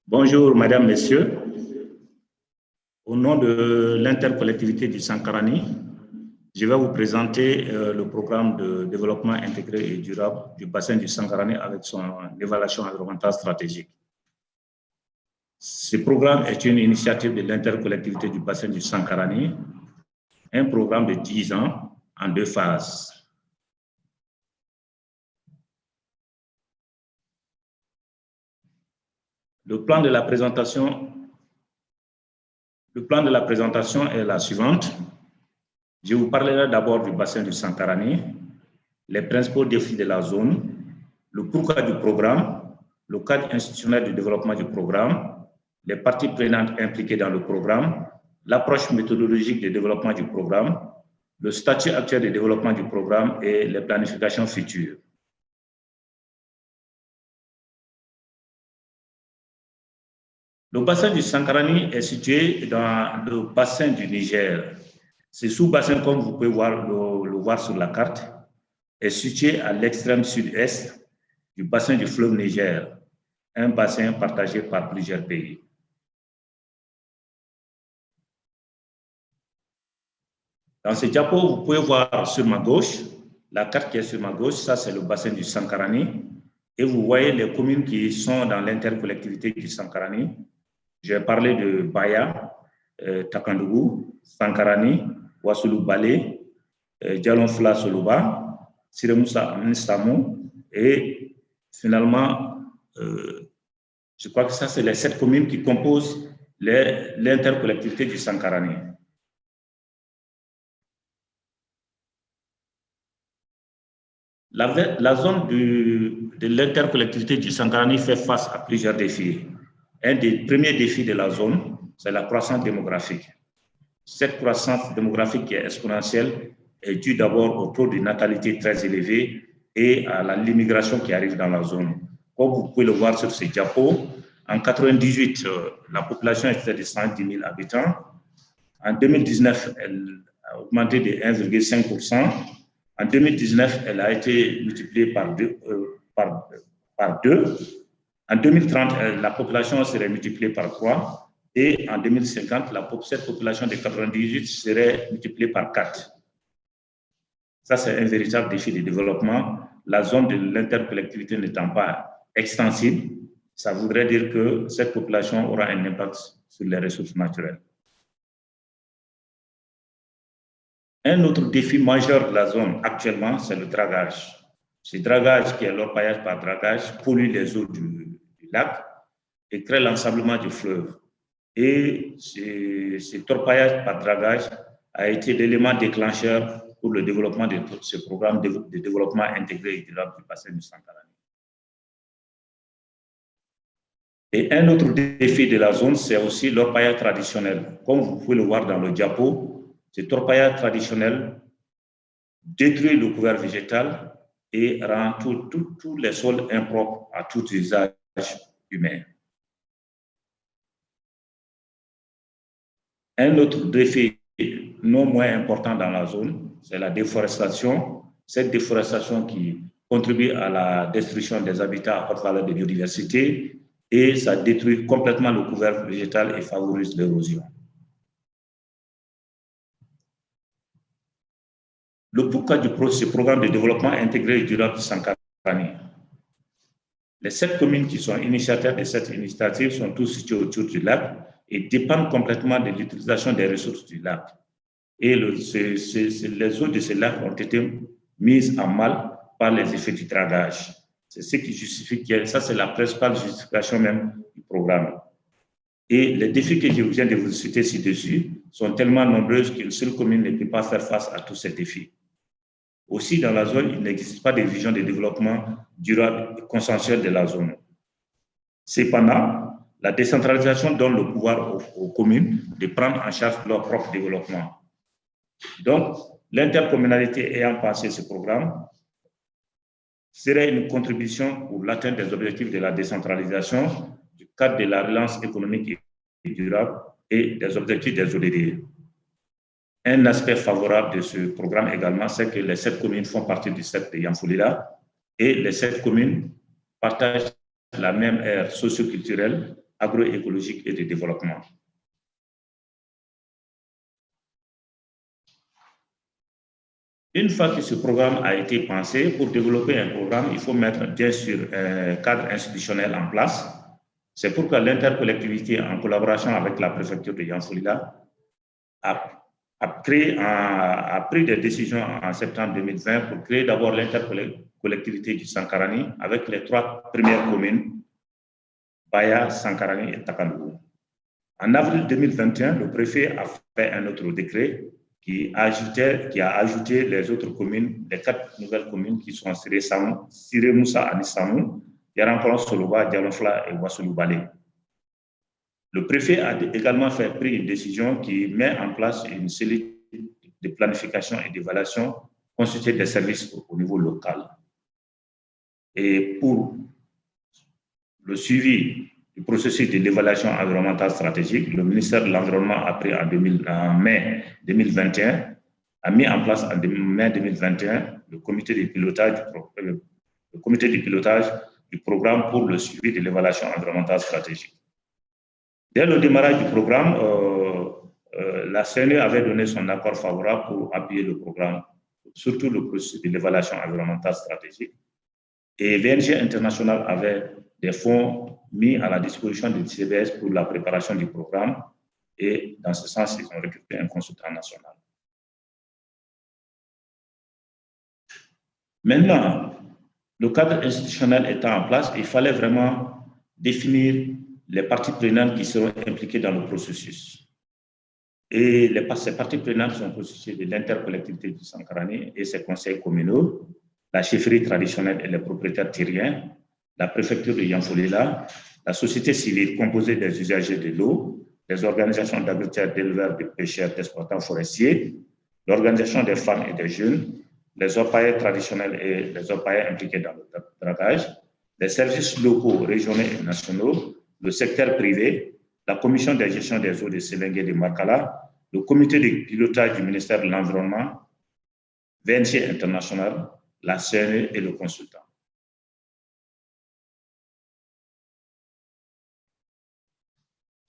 Bonjour, Madame, Messieurs. Au nom de l'intercollectivité du Sankarani, je vais vous présenter le programme de développement intégré et durable du bassin du Sankarani avec son évaluation environnementale stratégique. Ce programme est une initiative de l'intercollectivité du bassin du Sankarani, un programme de 10 ans en 2 phases. Le plan de la présentation est la suivante. Je vous parlerai d'abord du bassin du Sankarani, les principaux défis de la zone, le pourquoi du programme, le cadre institutionnel du développement du programme, les parties prenantes impliquées dans le programme, l'approche méthodologique du développement du programme, le statut actuel de développement du programme et les planifications futures. Le bassin du Sankarani est situé dans le bassin du Niger. Ce sous-bassin, comme vous pouvez le voir sur la carte, est situé à l'extrême sud-est du bassin du fleuve Niger, un bassin partagé par plusieurs pays. Dans ce diapo, vous pouvez voir sur ma gauche, la carte qui est sur ma gauche, ça c'est le bassin du Sankarani, et vous voyez les communes qui sont dans l'intercollectivité du Sankarani. J'ai parlé de Baya, Takandougou, Sankarani, Ouassoulou Balé, Djalonfla Soluba, Siremoussa Nistamou, et finalement, je crois que ça, c'est les 7 communes qui composent l'intercollectivité du Sankarani. La zone de l'intercollectivité du Sankarani fait face à plusieurs défis. Un des premiers défis de la zone, c'est la croissance démographique. Cette croissance démographique qui est exponentielle est due d'abord au taux de natalité très élevé et à l'immigration qui arrive dans la zone. Comme vous pouvez le voir sur ce diapo, en 1998, la population était de 110 000 habitants. En 2019, elle a augmenté de 1,5%. En 2019, elle a été multipliée par 2. En 2030, la population serait multipliée par 3. Et en 2050, cette population de 98 serait multipliée par 4. Ça, c'est un véritable défi de développement. La zone de l'intercollectivité n'étant pas extensible, ça voudrait dire que cette population aura un impact sur les ressources naturelles. Un autre défi majeur de la zone actuellement, c'est le dragage. Ce dragage, qui est l'orpaillage par dragage, pollue les eaux du lac et crée l'ensablement du fleuve. Et cet orpaillage par dragage a été l'élément déclencheur pour le développement de ce programme de développement intégré et durable du bassin du Sankarani. Et un autre défi de la zone, c'est aussi l'orpaillage traditionnel. Comme vous pouvez le voir dans le diapo, cet orpaillage traditionnel détruit le couvert végétal et rend tous les sols impropres à tout usage humain. Un autre défi non moins important dans la zone, c'est la déforestation. Cette déforestation qui contribue à la destruction des habitats à haute valeur de biodiversité et ça détruit complètement le couvert végétal et favorise l'érosion. Le pourquoi de ce programme de développement intégré et durable du Sankarani. Les 7 communes qui sont initiateurs de cette initiative sont tous situées autour du lac et dépendent complètement de l'utilisation des ressources du lac. Et les eaux de ce lac ont été mises en mal par les effets du dragage. C'est ce qui justifie ça, c'est la principale justification même du programme. Et les défis que je viens de vous citer ci-dessus sont tellement nombreux qu'une seule commune ne peut pas faire face à tous ces défis. Aussi, dans la zone, il n'existe pas de vision de développement durable et consensuel de la zone. Cependant, la décentralisation donne le pouvoir aux communes de prendre en charge leur propre développement. Donc, l'intercommunalité ayant pensé ce programme serait une contribution pour l'atteinte des objectifs de la décentralisation, du cadre de la relance économique et durable et des objectifs des ODD. Un aspect favorable de ce programme également, c'est que les 7 communes font partie du CEP de Yamfoulila et les 7 communes partagent la même aire socio-culturelle, agroécologique et de développement. Une fois que ce programme a été pensé, pour développer un programme, il faut mettre bien sûr un cadre institutionnel en place. C'est pourquoi l'intercollectivité, en collaboration avec la préfecture de Yamfoulila, a pris des décisions en septembre 2020 pour créer d'abord l'intercollectivité du Sankarani avec les 3 premières communes, Baya, Sankarani et Takandougou. En avril 2021, le préfet a fait un autre décret qui a ajouté les autres communes, les 4 nouvelles communes qui sont Siré Moussa Anissamou, Yarankoron Soloba, Dialonfla et Wassouloubalé. Le préfet a également pris une décision qui met en place une cellule de planification et d'évaluation constituée des services au niveau local. Et pour le suivi du processus de l'évaluation environnementale stratégique, le ministère de l'Environnement a pris en mai 2021, a mis en place en mai 2021 le comité de pilotage du programme pour le suivi de l'évaluation environnementale stratégique. Dès le démarrage du programme, la CNE avait donné son accord favorable pour appuyer le programme, surtout le processus de l'évaluation environnementale stratégique. Et VNG International avait des fonds mis à la disposition du CBS pour la préparation du programme. Et dans ce sens, ils ont recruté un consultant national. Maintenant, le cadre institutionnel étant en place, il fallait vraiment définir les parties prenantes qui seront impliquées dans le processus. Et ces parties prenantes sont constituées de l'intercollectivité du Sankarani et ses conseils communaux, la chefferie traditionnelle et les propriétaires terriens, la préfecture de Yamfoulila, la société civile composée des usagers de l'eau, les organisations d'agriculteurs, d'éleveurs, de pêcheurs, d'exploitants forestiers, l'organisation des femmes et des jeunes, les orpailleurs traditionnels et les orpailleurs impliqués dans le dragage, les services locaux, régionaux et nationaux, le secteur privé, la commission de gestion des eaux de Sélengue et de Markala, le comité de pilotage du ministère de l'Environnement, VNG International, la CNE et le consultant.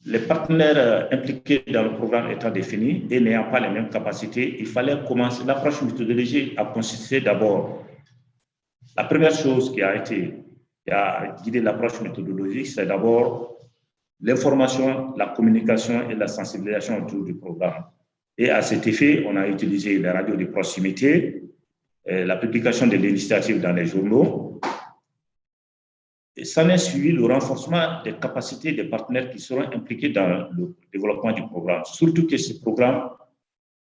Les partenaires impliqués dans le programme étant définis et n'ayant pas les mêmes capacités, il fallait commencer. L'approche méthodologique a consisté d'abord. La première chose qui a guidé l'approche méthodologique, c'est d'abord l'information, la communication et la sensibilisation autour du programme. Et à cet effet, on a utilisé les radios de proximité, la publication de l'initiative dans les journaux. Et ça a suivi le renforcement des capacités des partenaires qui seront impliqués dans le développement du programme. Surtout que ce programme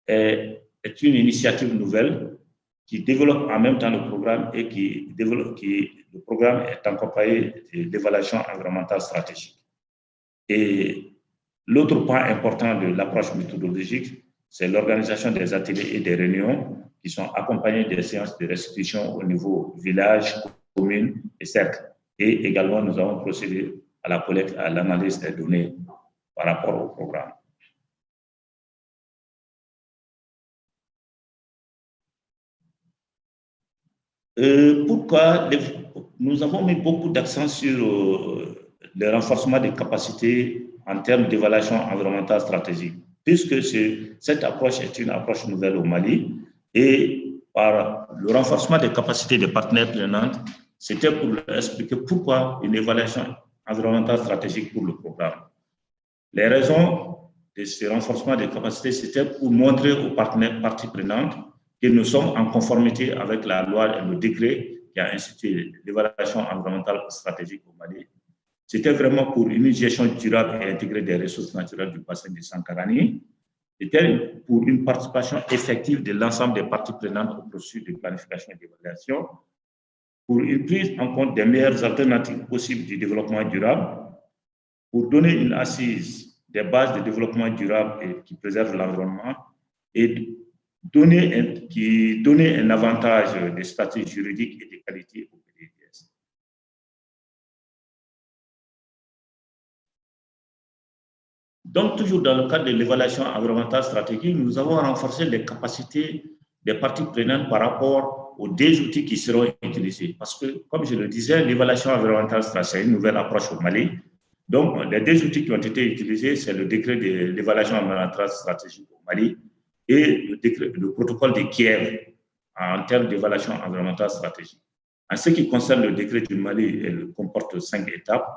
est une initiative nouvelle qui développe en même temps le programme et le programme est accompagné d'évaluation environnementale stratégique. Et l'autre point important de l'approche méthodologique, c'est l'organisation des ateliers et des réunions qui sont accompagnées des séances de restitution au niveau village, commune et cercle. Et également, nous avons procédé à la collecte, à l'analyse des données par rapport au programme. Pourquoi nous avons mis beaucoup d'accent sur le renforcement des capacités en termes d'évaluation environnementale stratégique, puisque cette approche est une approche nouvelle au Mali et par le renforcement des capacités des partenaires prenantes, c'était pour leur expliquer pourquoi une évaluation environnementale stratégique pour le programme. Les raisons de ce renforcement des capacités, c'était pour montrer aux parties prenantes que nous sommes en conformité avec la loi et le décret qui a institué l'évaluation environnementale stratégique au Mali. C'était vraiment pour une gestion durable et intégrée des ressources naturelles du bassin du Sankarani. C'était pour une participation effective de l'ensemble des parties prenantes au processus de planification et d'évaluation, pour une prise en compte des meilleures alternatives possibles du développement durable, pour donner une assise des bases de développement durable et qui préservent l'environnement et donner un avantage de statut juridique et de qualité au PDDS. Donc, toujours dans le cadre de l'évaluation environnementale stratégique, nous avons renforcé les capacités des parties prenantes par rapport aux deux outils qui seront utilisés. Parce que, comme je le disais, l'évaluation environnementale stratégique, c'est une nouvelle approche au Mali. Donc, les deux outils qui ont été utilisés, c'est le décret de l'évaluation environnementale stratégique au Mali et le protocole de Kiev en termes d'évaluation environnementale stratégique. En ce qui concerne le décret du Mali, il comporte 5 étapes.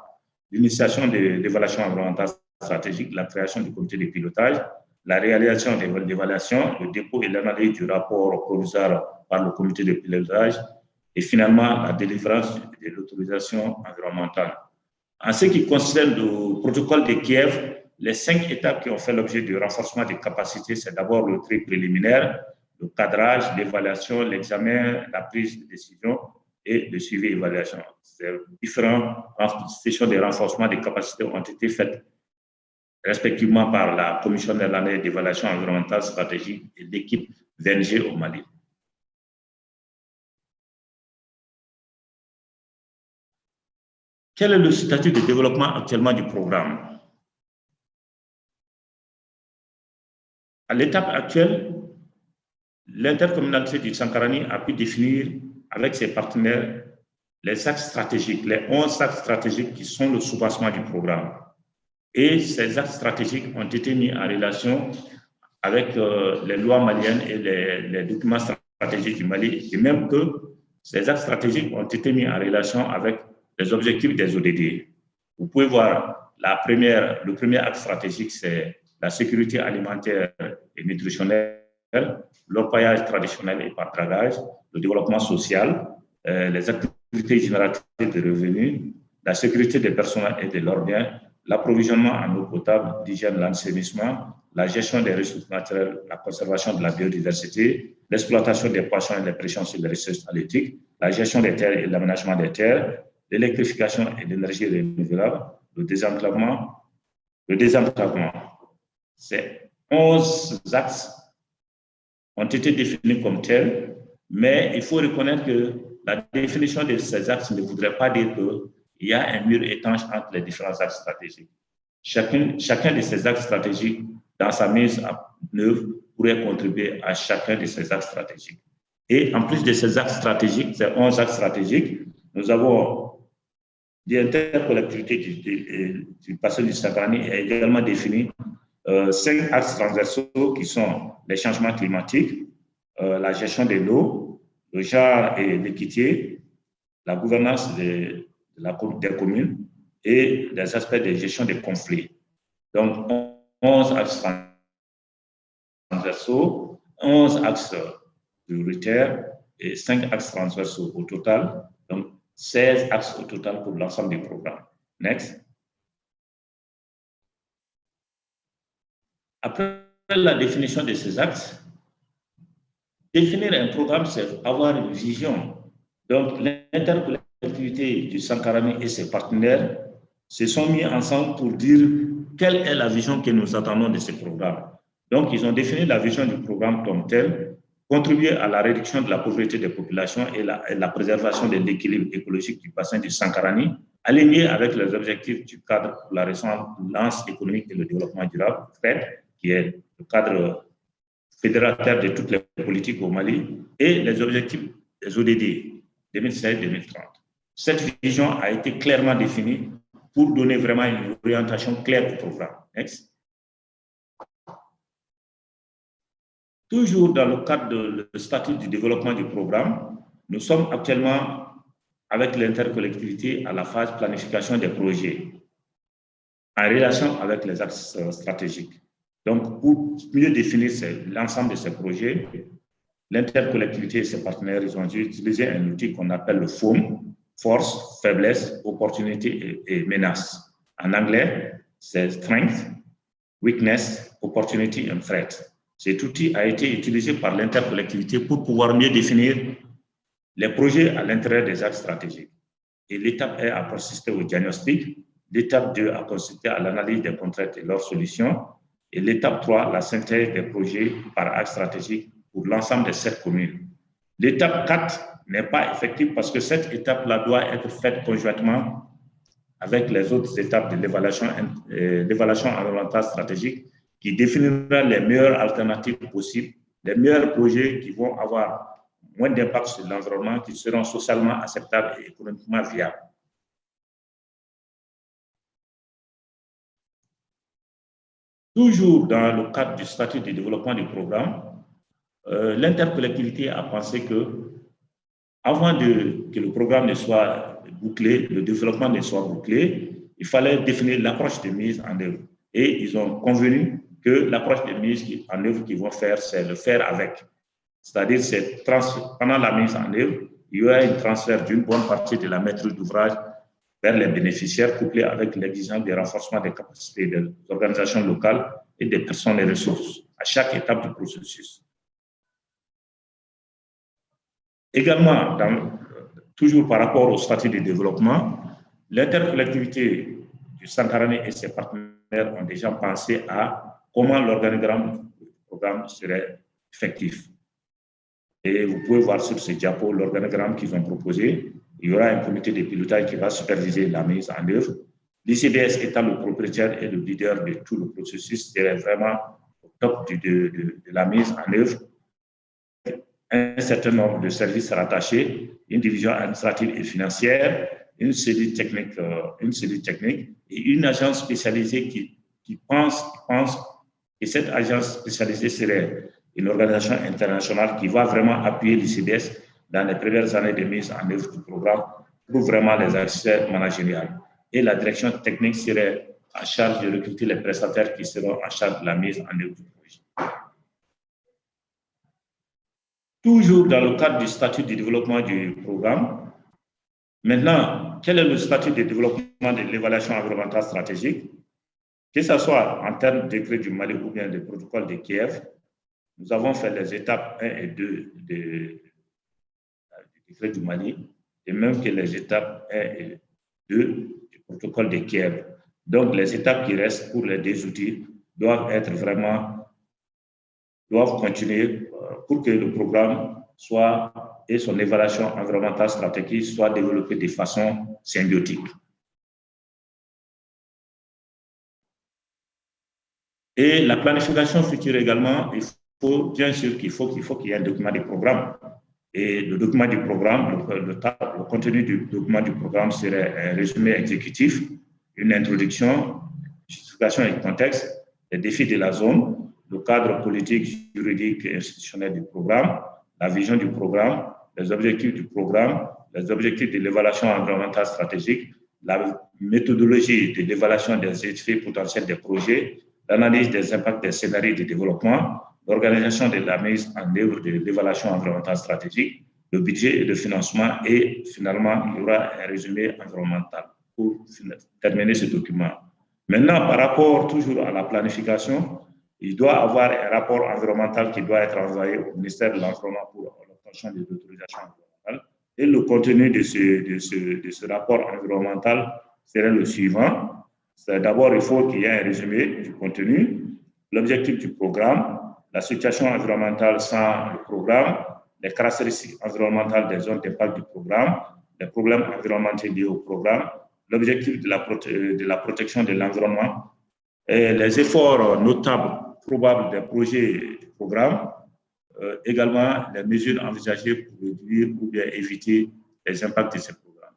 L'initiation de l'évaluation environnementale stratégique, la création du comité de pilotage, la réalisation de l'évaluation, le dépôt et l'analyse du rapport provisoire par le comité de pilotage et finalement la délivrance de l'autorisation environnementale. En ce qui concerne le protocole de Kiev, les 5 étapes qui ont fait l'objet du renforcement des capacités, c'est d'abord le tri préliminaire, le cadrage, l'évaluation, l'examen, la prise de décision et le suivi et évaluation. Ces différentes sessions de renforcement des capacités ont été faites respectivement par la Commission néerlandaise d'évaluation environnementale stratégique et l'équipe VNG au Mali. Quel est le statut de développement actuellement du programme? À l'étape actuelle, l'intercommunalité du Sankarani a pu définir avec ses partenaires les axes stratégiques, les 11 axes stratégiques qui sont le soubassement du programme. Et ces axes stratégiques ont été mis en relation avec les lois maliennes et les documents stratégiques du Mali, et même que ces axes stratégiques ont été mis en relation avec les objectifs des ODD. Vous pouvez voir le premier axe stratégique, c'est la sécurité alimentaire et nutritionnelle, l'orpaillage traditionnel et par dragage, le développement social, les activités génératives de revenus, la sécurité des personnes et de leurs biens, l'approvisionnement en eau potable, l'hygiène, l'assainissement, la gestion des ressources naturelles, la conservation de la biodiversité, l'exploitation des poissons et les pressions sur les ressources halieutiques, la gestion des terres et l'aménagement des terres, l'électrification et l'énergie renouvelable, le désenclavement. Ces 11 axes ont été définis comme tels, mais il faut reconnaître que la définition de ces axes ne voudrait pas dire qu'il y a un mur étanche entre les différents axes stratégiques. Chacun de ces axes stratégiques, dans sa mise en œuvre, pourrait contribuer à chacun de ces axes stratégiques. Et en plus de ces axes stratégiques, ces 11 axes stratégiques, nous avons l'intercollectivité du bassin du Sankarani est également définie 5 axes transversaux qui sont les changements climatiques, la gestion de l'eau, le genre et l'équité, la gouvernance des communes et les aspects de gestion des conflits. Donc, 11 axes transversaux, 11 axes prioritaires et 5 axes transversaux au total. Donc, 16 axes au total pour l'ensemble du programme. Next. Après la définition de ces axes, définir un programme, c'est avoir une vision. Donc, l'intercollectivité du Sankarani et ses partenaires se sont mis ensemble pour dire quelle est la vision que nous attendons de ce programme. Donc, ils ont défini la vision du programme comme tel, contribuer à la réduction de la pauvreté des populations et la préservation de l'équilibre écologique du bassin du Sankarani, aligné avec les objectifs du cadre pour la relance économique et le développement durable, FRED, qui est le cadre fédérateur de toutes les politiques au Mali, et les objectifs des ODD 2016-2030. Cette vision a été clairement définie pour donner vraiment une orientation claire au programme. Next. Toujours dans le cadre du statut du développement du programme, nous sommes actuellement avec l'intercollectivité à la phase planification des projets en relation avec les axes stratégiques. Donc, pour mieux définir l'ensemble de ces projets, l'intercollectivité et ses partenaires, ils ont utilisé un outil qu'on appelle le FOAM, force, faiblesse, opportunité et menace. En anglais, c'est strength, weakness, opportunity and threat. Cet outil a été utilisé par l'intercollectivité pour pouvoir mieux définir les projets à l'intérieur des axes stratégiques. Et l'étape 1 a consisté au diagnostic, l'étape 2 a consisté à l'analyse des contraintes et leurs solutions, et l'étape 3, la synthèse des projets par axe stratégique pour l'ensemble des 7 communes. L'étape 4 n'est pas effective parce que cette étape-là doit être faite conjointement avec les autres étapes de l'évaluation environnementale stratégique qui définira les meilleures alternatives possibles, les meilleurs projets qui vont avoir moins d'impact sur l'environnement, qui seront socialement acceptables et économiquement viables. Toujours dans le cadre du statut de développement du programme, l'intercollectivité a pensé que avant que le programme ne soit bouclé, le développement ne soit bouclé, il fallait définir l'approche de mise en œuvre. Et ils ont convenu que l'approche de mise en œuvre qu'ils vont faire, c'est le faire avec. C'est-à-dire, pendant la mise en œuvre, il y aura un transfert d'une bonne partie de la maîtrise d'ouvrage vers les bénéficiaires, couplé avec l'exigence du renforcement des capacités des organisations locales et des personnes et ressources à chaque étape du processus. Également, toujours par rapport au statut de développement, l'intercollectivité du Sankarani et ses partenaires ont déjà pensé à comment l'organigramme du programme serait effectif. Et vous pouvez voir sur ce diapo l'organigramme qu'ils ont proposé. Il y aura un comité de pilotage qui va superviser la mise en œuvre. L'ICDS étant le propriétaire et le leader de tout le processus, serait vraiment au top de la mise en œuvre. Un certain nombre de services rattachés, une division administrative et financière, une cellule technique et une agence spécialisée qui pense que cette agence spécialisée serait une organisation internationale qui va vraiment appuyer l'ICDS dans les premières années de mise en œuvre du programme pour vraiment les exercices managériaux. Et la direction technique serait en charge de recruter les prestataires qui seront en charge de la mise en œuvre du projet. Toujours dans le cadre du statut de développement du programme. Maintenant, quel est le statut de développement de l'évaluation environnementale stratégique? Que ce soit en termes de décret du Mali ou bien de protocole de Kiev, nous avons fait les étapes 1 et 2 du décret du Mali, et même que les étapes 1 et 2 du protocole de Kiev. Donc, les étapes qui restent pour les deux outils doivent continuer pour que le programme et son évaluation environnementale stratégique soient développés de façon symbiotique. Et la planification future également, il faut bien sûr qu'il y ait un document du programme. Et le document du programme, le contenu du document du programme serait un résumé exécutif, une introduction, justification et contexte, les défis de la zone, le cadre politique, juridique et institutionnel du programme, la vision du programme, les objectifs du programme, les objectifs de l'évaluation environnementale stratégique, la méthodologie de l'évaluation des effets potentiels des projets, l'analyse des impacts des scénarios de développement, l'organisation de la mise en œuvre de l'évaluation environnementale stratégique, le budget et le financement, et finalement, il y aura un résumé environnemental pour terminer ce document. Maintenant, par rapport toujours à la planification, il doit y avoir un rapport environnemental qui doit être envoyé au ministère de l'Environnement pour l'obtention des autorisations environnementales. Et le contenu de ce rapport environnemental serait le suivant. D'abord, il faut qu'il y ait un résumé du contenu, l'objectif du programme, la situation environnementale sans le programme, les caractéristiques environnementales des zones d'impact du programme, les problèmes environnementaux liés au programme, l'objectif de la protection de l'environnement, et les efforts notables probables des projets du programme, également les mesures envisagées pour réduire ou bien éviter les impacts de ces programmes.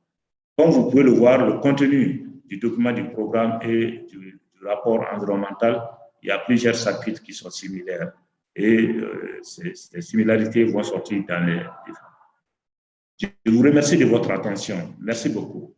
Comme vous pouvez le voir, le contenu du document du programme et du rapport environnemental, il y a plusieurs chapitres qui sont similaires et ces similarités vont sortir dans les différents. Je vous remercie de votre attention. Merci beaucoup.